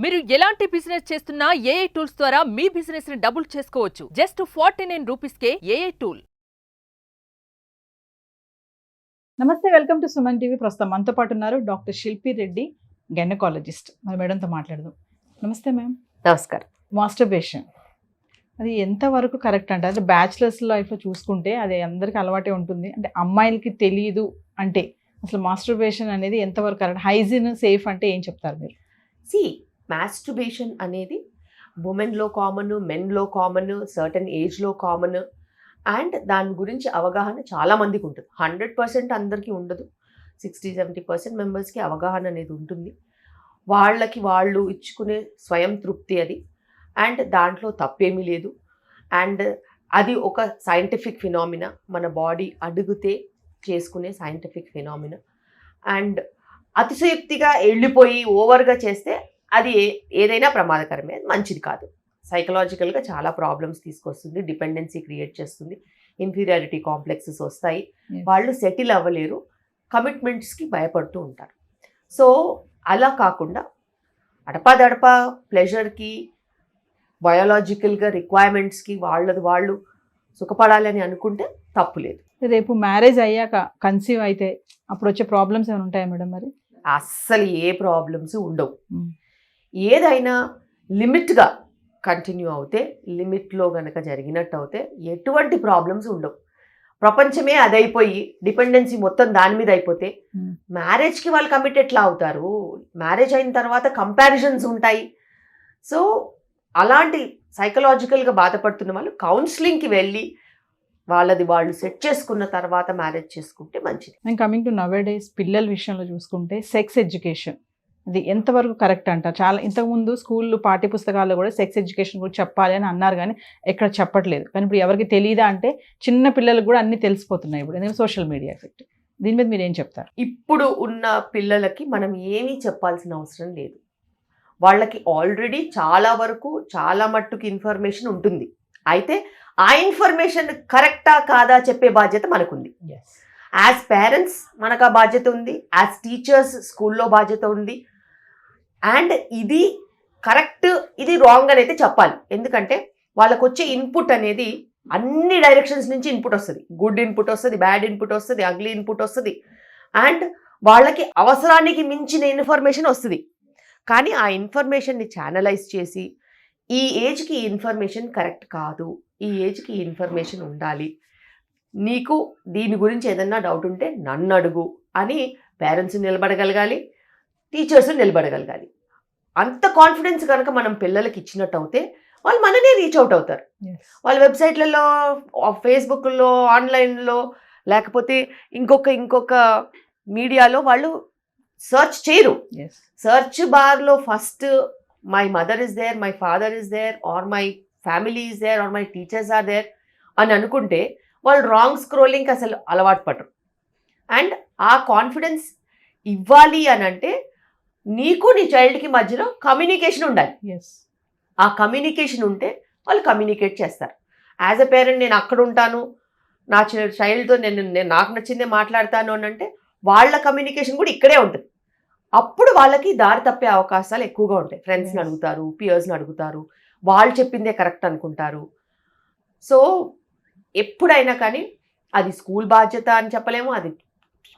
మీరు ఎలాంటి బిజినెస్ చేస్తున్నా ఏఐ టూల్స్ ద్వారా మీ బిజినెస్ ని డబుల్ చేసుకోవచ్చు. జస్ట్ 49 రూపీస్కే ఏఐ టూల్. నమస్తే, వెల్కమ్ టు సుమన్ టీవీ. ప్రస్తుతం మనతో పాటు ఉన్నారు డాక్టర్ శిల్పి రెడ్డి, గైనకాలజిస్ట్. మరి మేడంతో మాట్లాడదాం. నమస్తే మ్యామ్. నమస్కారం. మాస్టర్బేషన్ అది ఎంతవరకు కరెక్ట్ అంటే, అంటే బ్యాచిలర్స్ లైఫ్లో చూసుకుంటే అది అందరికీ అలవాటే ఉంటుంది. అంటే అమ్మాయిలకి తెలియదు అంటే అసలు మాస్టర్బేషన్ అనేది ఎంతవరకు కరెక్ట్, హైజీన్, సేఫ్ అంటే ఏం చెప్తారు మీరు? మాస్టర్బేషన్ అనేది ఉమెన్లో కామన్, మెన్లో కామన్, సర్టన్ ఏజ్లో కామన్. అండ్ దాని గురించి అవగాహన చాలామందికి ఉంటుంది. 100% అందరికీ ఉండదు. 60-70% మెంబర్స్కి అవగాహన అనేది ఉంటుంది. వాళ్ళకి వాళ్ళు ఇచ్చుకునే స్వయం తృప్తి అది. అండ్ దాంట్లో తప్పేమీ లేదు. అండ్ అది ఒక సైంటిఫిక్ ఫినామినా, మన బాడీ అడిగితే చేసుకునే సైంటిఫిక్ ఫినామినా. అండ్ అతిశయోక్తిగా వెళ్ళిపోయి ఓవర్గా చేస్తే అది ఏదైనా ప్రమాదకరమే, మంచిది కాదు. సైకలాజికల్గా చాలా ప్రాబ్లమ్స్ తీసుకొస్తుంది, డిపెండెన్సీ క్రియేట్ చేస్తుంది, ఇన్ఫీరియారిటీ కాంప్లెక్సెస్ వస్తాయి, వాళ్ళు సెటిల్ అవ్వలేరు, కమిట్మెంట్స్కి భయపడుతూ ఉంటారు. సో అలా కాకుండా అడపాదడపా ప్లెజర్కి, బయోలాజికల్గా రిక్వైర్మెంట్స్కి వాళ్ళు సుఖపడాలని అనుకుంటే తప్పులేదు. రేపు మ్యారేజ్ అయ్యాక కన్సీవ్ అయితే అప్పుడు వచ్చే ప్రాబ్లమ్స్ ఏమైనా ఉంటాయా మేడం? మరి అస్సలు ఏ ప్రాబ్లమ్స్ ఉండవు. ఏదైనా లిమిట్గా కంటిన్యూ అవుతే, లిమిట్లో కనుక జరిగినట్టు అవుతే ఎటువంటి ప్రాబ్లమ్స్ ఉండవు. ప్రపంచమే అదైపోయి డిపెండెన్సీ మొత్తం దాని మీద అయిపోతే మ్యారేజ్కి వాళ్ళు కమిట్ ఎట్లా అవుతారు? మ్యారేజ్ అయిన తర్వాత కంపారిజన్స్ ఉంటాయి. సో అలాంటి సైకలాజికల్గా బాధపడుతున్న వాళ్ళు కౌన్సిలింగ్కి వెళ్ళి వాళ్ళది వాళ్ళు సెట్ చేసుకున్న తర్వాత మ్యారేజ్ చేసుకుంటే మంచిది. And coming to now days పిల్లల విషయంలో చూసుకుంటే సెక్స్ ఎడ్యుకేషన్ అది ఎంతవరకు కరెక్ట్ అంటారు? చాలా ఇంతకుముందు స్కూళ్ళు పాఠ్య పుస్తకాల్లో కూడా సెక్స్ ఎడ్యుకేషన్ గురించి చెప్పాలి అని అన్నారు, కానీ ఎక్కడ చెప్పట్లేదు. కానీ ఇప్పుడు ఎవరికి తెలియదా అంటే చిన్న పిల్లలకు కూడా అన్నీ తెలిసిపోతున్నాయి ఇప్పుడు, ఎందుకంటే సోషల్ మీడియా ఎఫెక్ట్. దీని మీద మీరు ఏం చెప్తారు? ఇప్పుడు ఉన్న పిల్లలకి మనం ఏమీ చెప్పాల్సిన అవసరం లేదు. వాళ్ళకి ఆల్రెడీ చాలా వరకు చాలా మట్టుకు ఇన్ఫర్మేషన్ ఉంటుంది. అయితే ఆ ఇన్ఫర్మేషన్ కరెక్టా కాదా చెప్పే బాధ్యత మనకుంది. యాజ్ పేరెంట్స్ మనకు ఆ బాధ్యత ఉంది, యాజ్ టీచర్స్ స్కూల్లో బాధ్యత ఉంది. అండ్ ఇది కరెక్ట్, ఇది రాంగ్ అని అయితే చెప్పాలి. ఎందుకంటే వాళ్ళకు వచ్చే ఇన్పుట్ అనేది అన్ని డైరెక్షన్స్ నుంచి ఇన్పుట్ వస్తుంది. గుడ్ ఇన్పుట్ వస్తుంది, బ్యాడ్ ఇన్పుట్ వస్తుంది, అగ్లీ ఇన్పుట్ వస్తుంది. అండ్ వాళ్ళకి అవసరానికి మించిన ఇన్ఫర్మేషన్ వస్తుంది. కానీ ఆ ఇన్ఫర్మేషన్ని ఛానలైజ్ చేసి ఈ ఏజ్కి ఈ ఇన్ఫర్మేషన్ కరెక్ట్ కాదు, ఈ ఏజ్కి ఈ ఇన్ఫర్మేషన్ ఉండాలి, నీకు దీని గురించి ఏదన్నా డౌట్ ఉంటే నన్ను అడుగు అని పేరెంట్స్ నిలబడగలగాలి, టీచర్స్ నిలబడగలగాలి. అంత కాన్ఫిడెన్స్ కనుక మనం పిల్లలకి ఇచ్చినట్టు అయితే వాళ్ళు మననే రీచ్ అవుట్ అవుతారు. వాళ్ళ వెబ్సైట్లలో, ఫేస్బుక్లో, ఆన్లైన్లో, లేకపోతే ఇంకొక మీడియాలో వాళ్ళు సర్చ్ చేయరు. సర్చ్ బార్లో first my mother is there, my father is there, or my family is there, or my teachers are there అని అనుకుంటే వాళ్ళు రాంగ్ స్క్రోలింగ్కి అసలు అలవాటు పడరు. అండ్ ఆ కాన్ఫిడెన్స్ ఇవ్వాలి అని అంటే నీకు నీ చైల్డ్కి మధ్యలో కమ్యూనికేషన్ ఉండాలి. ఆ కమ్యూనికేషన్ ఉంటే వాళ్ళు కమ్యూనికేట్ చేస్తారు. యాజ్ ఎ పేరెంట్ నేను అక్కడ ఉంటాను, నా చైల్డ్తో నేను నాకు నచ్చిందే మాట్లాడతాను అని అంటే వాళ్ళ కమ్యూనికేషన్ కూడా ఇక్కడే ఉంటుంది. అప్పుడు వాళ్ళకి దారి తప్పే అవకాశాలు ఎక్కువగా ఉంటాయి. ఫ్రెండ్స్ని అడుగుతారు, పియర్స్ని అడుగుతారు, వాళ్ళు చెప్పిందే కరెక్ట్ అనుకుంటారు. సో ఎప్పుడైనా కానీ అది స్కూల్ బాధ్యత అని చెప్పలేము, అది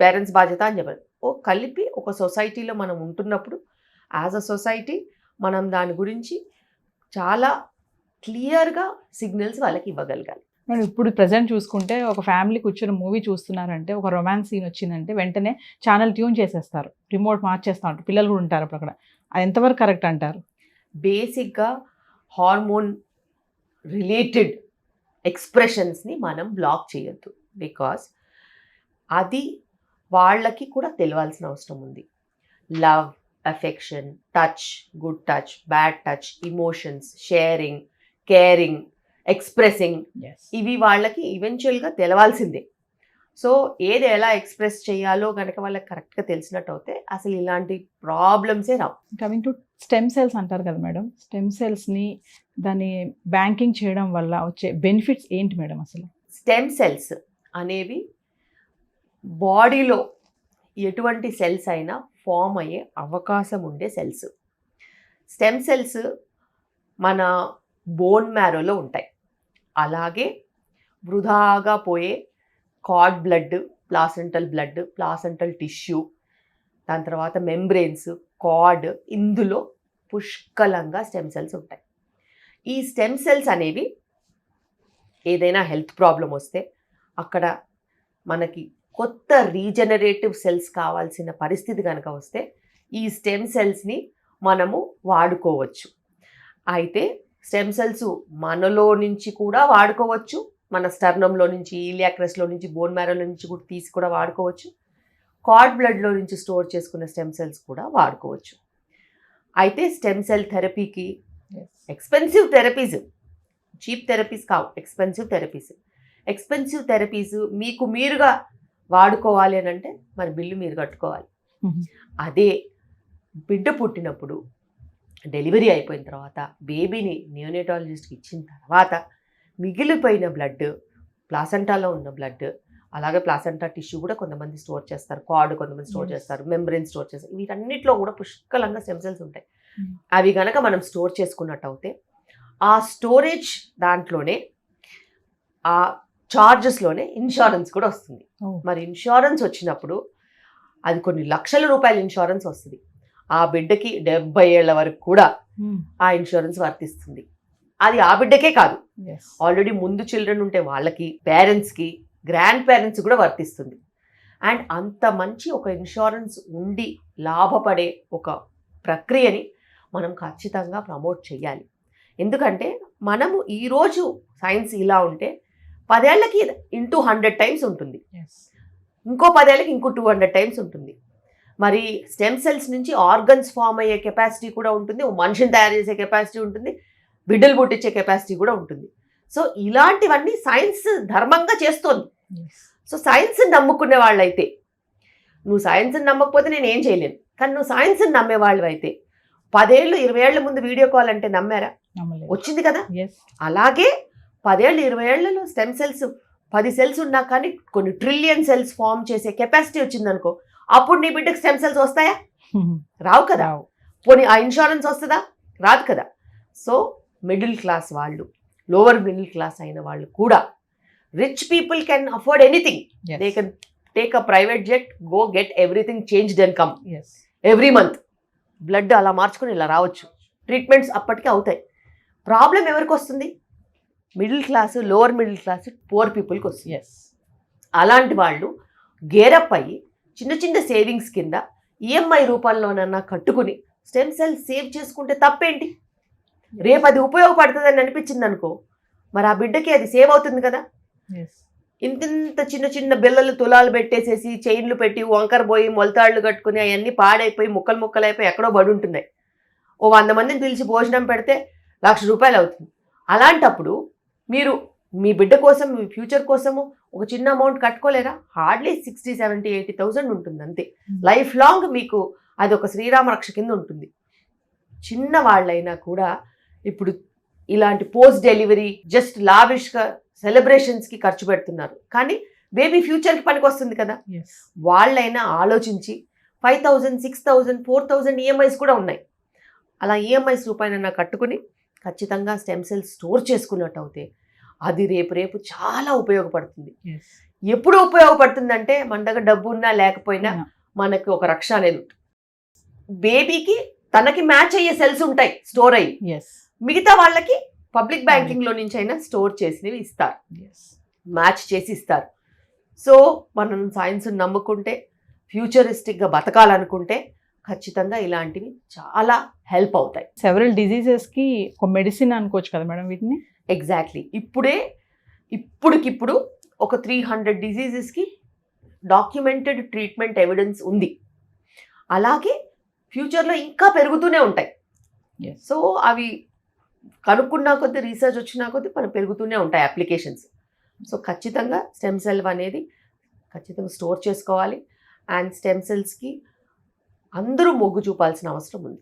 పేరెంట్స్ బాధ్యత అని చెప్పలేము. కలిపి ఒక సొసైటీలో మనం ఉంటున్నప్పుడు యాజ్ అ సొసైటీ మనం దాని గురించి చాలా క్లియర్గా సిగ్నల్స్ వాళ్ళకి ఇవ్వగలగాలి. మనం ఇప్పుడు ప్రజెంట్ చూసుకుంటే ఒక ఫ్యామిలీ కూర్చొని మూవీ చూస్తున్నారంటే, ఒక రొమాన్స్ సీన్ వచ్చిందంటే వెంటనే ఛానల్ ట్యూన్ చేసేస్తారు, రిమోట్ మార్చేస్తూ ఉంటారు. పిల్లలు కూడా ఉంటారు అప్పుడు అక్కడ. అది ఎంతవరకు కరెక్ట్ అంటారు? బేసిక్గా హార్మోన్ రిలేటెడ్ ఎక్స్ప్రెషన్స్ని మనం బ్లాక్ చేయొద్దు. బికాస్ అది వాళ్ళకి కూడా తెలియాల్సిన అవసరం ఉంది. Love, affection, touch, good touch, bad touch, emotions, sharing, caring, expressing, ఇవి వాళ్ళకి ఈవెన్చువల్గా తెలవాల్సిందే. సో ఏది ఎలా ఎక్స్ప్రెస్ చేయాలో కనుక వాళ్ళకి కరెక్ట్గా తెలిసినట్టు అయితే అసలు ఇలాంటి ప్రాబ్లమ్సే రావు. కమింగ్ టు స్టెమ్ సెల్స్ అంటారు కదా మేడం, స్టెమ్ సెల్స్ని దాన్ని బ్యాంకింగ్ చేయడం వల్ల వచ్చే బెనిఫిట్స్ ఏంటి మేడం? అసలు స్టెమ్ సెల్స్ అనేవి బాడీలో ఎటువంటి సెల్స్ అయినా ఫామ్ అయ్యే అవకాశం ఉండే సెల్స్. స్టెమ్ సెల్స్ మన బోన్ మ్యారోలో ఉంటాయి. అలాగే వృధాగా పోయే కార్డ్ బ్లడ్, ప్లాసెంటల్ టిష్యూ, దాని తర్వాత మెంబ్రెయిన్స్, కార్డ్, ఇందులో పుష్కలంగా స్టెమ్ సెల్స్ ఉంటాయి. ఈ స్టెమ్ సెల్స్ అనేవి ఏదైనా హెల్త్ ప్రాబ్లం వస్తే అక్కడ మనకి కొత్త రీజనరేటివ్ సెల్స్ కావాల్సిన పరిస్థితి కనుక వస్తే ఈ స్టెమ్ సెల్స్ని మనము వాడుకోవచ్చు. అయితే స్టెమ్ సెల్స్ మనలో నుంచి కూడా వాడుకోవచ్చు, మన స్టర్నంలో నుంచి, ఈలియాక్రస్లో నుంచి, బోన్ మ్యారోలో నుంచి కూడా తీసి కూడా వాడుకోవచ్చు. కార్డ్ బ్లడ్లో నుంచి స్టోర్ చేసుకున్న స్టెమ్ సెల్స్ కూడా వాడుకోవచ్చు. అయితే స్టెమ్ సెల్ థెరపీకి ఎక్స్పెన్సివ్ థెరపీస్, చీప్ థెరపీస్ కావు, ఎక్స్పెన్సివ్ థెరపీస్ మీకు మీరుగా వాడుకోవాలి అని అంటే మరి బిల్లు మీరు కట్టుకోవాలి. అదే బిడ్డ పుట్టినప్పుడు, డెలివరీ అయిపోయిన తర్వాత, బేబీని నియోనేటాలజిస్ట్కి ఇచ్చిన తర్వాత మిగిలిపోయిన బ్లడ్, ప్లాసెంటాలో ఉన్న బ్లడ్, అలాగే ప్లాసెంటా టిష్యూ కూడా కొంతమంది స్టోర్ చేస్తారు, కార్డ్ కొంతమంది స్టోర్ చేస్తారు, మెంబ్రెయిన్ స్టోర్ చేస్తారు. వీటన్నిటిలో కూడా పుష్కలంగా స్టెమ్ సెల్స్ ఉంటాయి. అవి కనుక మనం స్టోర్ చేసుకున్నట్టు అయితే ఆ స్టోరేజ్ దాంట్లోనే, ఆ చార్జెస్లోనే ఇన్సూరెన్స్ కూడా వస్తుంది. మరి ఇన్సూరెన్స్ వచ్చినప్పుడు అది కొన్ని లక్షల రూపాయల ఇన్సూరెన్స్ వస్తుంది. ఆ బిడ్డకి 70 ఏళ్ల వరకు కూడా ఆ ఇన్సూరెన్స్ వర్తిస్తుంది. అది ఆ బిడ్డకే కాదు, ఆల్రెడీ ముందు చిల్డ్రన్ ఉంటే వాళ్ళకి, పేరెంట్స్కి, గ్రాండ్ పేరెంట్స్ కూడా వర్తిస్తుంది. అండ్ అంత మంచి ఒక ఇన్సూరెన్స్ ఉండి లాభపడే ఒక ప్రక్రియని మనం ఖచ్చితంగా ప్రమోట్ చేయాలి. ఎందుకంటే మనము ఈరోజు సైన్స్ ఇలా ఉంటే 10 ఏళ్ళకి ఇంటూ 100 టైమ్స్ ఉంటుంది, ఇంకో 10 ఏళ్ళకి ఇంకో 200 టైమ్స్ ఉంటుంది. మరి స్టెమ్ సెల్స్ నుంచి ఆర్గన్స్ ఫామ్ అయ్యే కెపాసిటీ కూడా ఉంటుంది, ఓ మనిషిని తయారు చేసే కెపాసిటీ ఉంటుంది, బిడ్డలు పుట్టించే కెపాసిటీ కూడా ఉంటుంది. సో ఇలాంటివన్నీ సైన్స్ ధర్మంగా చేస్తోంది. సో సైన్స్ నమ్ముకునే వాళ్ళైతే, నువ్వు సైన్స్ని నమ్మకపోతే నేను ఏం చేయలేను, కానీ నువ్వు సైన్స్ని నమ్మేవాళ్ళు అయితే 10 ఏళ్ళు 20 ఏళ్ల ముందు వీడియో కాల్ అంటే నమ్మారా? వచ్చింది కదా. అలాగే 10 ఏళ్ళు 20 ఏళ్లలో స్టెమ్ సెల్స్ 10 సెల్స్ ఉన్నా కానీ కొన్ని ట్రిలియన్ సెల్స్ ఫామ్ చేసే కెపాసిటీ వచ్చిందనుకో, అప్పుడు నీ బిడ్డకి స్టెమ్ సెల్స్ వస్తాయా? రావు కదా. పోనీ ఆ ఇన్సూరెన్స్ వస్తుందా? రాదు కదా. సో మిడిల్ క్లాస్ వాళ్ళు, లోవర్ మిడిల్ క్లాస్ అయిన వాళ్ళు కూడా, rich people can afford anything. They can take a private jet, go get everything changed and come every month. Blood అలా మార్చుకుని ఇలా రావచ్చు, ట్రీట్మెంట్స్ అప్పటికే అవుతాయి. ప్రాబ్లం ఎవరికి వస్తుంది? Middle class, lower middle class, poor పీపుల్కి వస్తుంది. అలాంటి వాళ్ళు గేరప్ అయ్యి చిన్న చిన్న సేవింగ్స్ కింద ఈఎంఐ రూపంలోనన్నా కట్టుకుని స్టెమ్ సెల్స్ సేవ్ చేసుకుంటే తప్పేంటి? రేపు అది ఉపయోగపడుతుందని అనిపించింది అనుకో, మరి ఆ బిడ్డకి అది సేవ్ అవుతుంది కదా. ఇంత చిన్న చిన్న బిల్లలు తులాలు పెట్టేసేసి చైన్లు పెట్టి వంకర పోయి మొలతాళ్ళు కట్టుకుని అవన్నీ పాడైపోయి ముక్కలు ముక్కలైపోయి ఎక్కడో బడి ఉంటున్నాయి. ఓ 100 మందిని పిలిచి భోజనం పెడితే ₹1,00,000 అవుతుంది. అలాంటప్పుడు మీరు మీ బిడ్డ కోసం, మీ ఫ్యూచర్ కోసము ఒక చిన్న అమౌంట్ కట్టుకోలేరా? హార్డ్లీ 60, 70, 80,000 ఉంటుంది అంతే. లైఫ్ లాంగ్ మీకు అది ఒక శ్రీరామ రక్ష కింద ఉంటుంది. చిన్న వాళ్ళైనా కూడా ఇప్పుడు ఇలాంటి పోస్ట్ డెలివరీ జస్ట్ లావిష్గా సెలబ్రేషన్స్కి ఖర్చు పెడుతున్నారు, కానీ బేబీ ఫ్యూచర్కి పనికి వస్తుంది కదా. వాళ్ళైనా ఆలోచించి 5,000, 6,000, 4,000 ఈఎంఐస్ కూడా ఉన్నాయి. అలా ఈఎంఐస్ రూపాయన కట్టుకుని ఖచ్చితంగా స్టెమ్ సెల్స్ స్టోర్ చేసుకున్నట్టు అవుతే అది రేపు చాలా ఉపయోగపడుతుంది. ఎప్పుడు ఉపయోగపడుతుందంటే మన దగ్గర డబ్బు ఉన్నా లేకపోయినా మనకు ఒక రక్ష అనేది ఉంటుంది. బేబీకి తనకి మ్యాచ్ అయ్యే సెల్స్ ఉంటాయి స్టోర్ అయ్యి, మిగతా వాళ్ళకి పబ్లిక్ బ్యాంకింగ్లో నుంచి అయినా స్టోర్ చేసినవి ఇస్తారు, మ్యాచ్ చేసి ఇస్తారు. సో మనం సైన్స్ నమ్ముకుంటే, ఫ్యూచరిస్టిక్గా బతకాలనుకుంటే ఖచ్చితంగా ఇలాంటివి చాలా హెల్ప్ అవుతాయి. సెవరల్ డిజీజెస్కి ఒక మెడిసిన్ అనుకోవచ్చు కదా మేడం వీటిని? ఎగ్జాక్ట్లీ. ఇప్పుడుకిప్పుడు ఒక 300 డిజీజెస్కి డాక్యుమెంటెడ్ ట్రీట్మెంట్ ఎవిడెన్స్ ఉంది. అలాగే ఫ్యూచర్లో ఇంకా పెరుగుతూనే ఉంటాయి. సో అవి కనుక్కున్నా కొద్దీ, రీసెర్చ్ వచ్చినా కొద్దీ మనం పెరుగుతూనే ఉంటాయి అప్లికేషన్స్. సో ఖచ్చితంగా స్టెమ్ సెల్ అనేది ఖచ్చితంగా స్టోర్ చేసుకోవాలి. అండ్ స్టెమ్ సెల్స్కి అందరూ మొగ్గు చూపాల్సిన అవసరం ఉంది.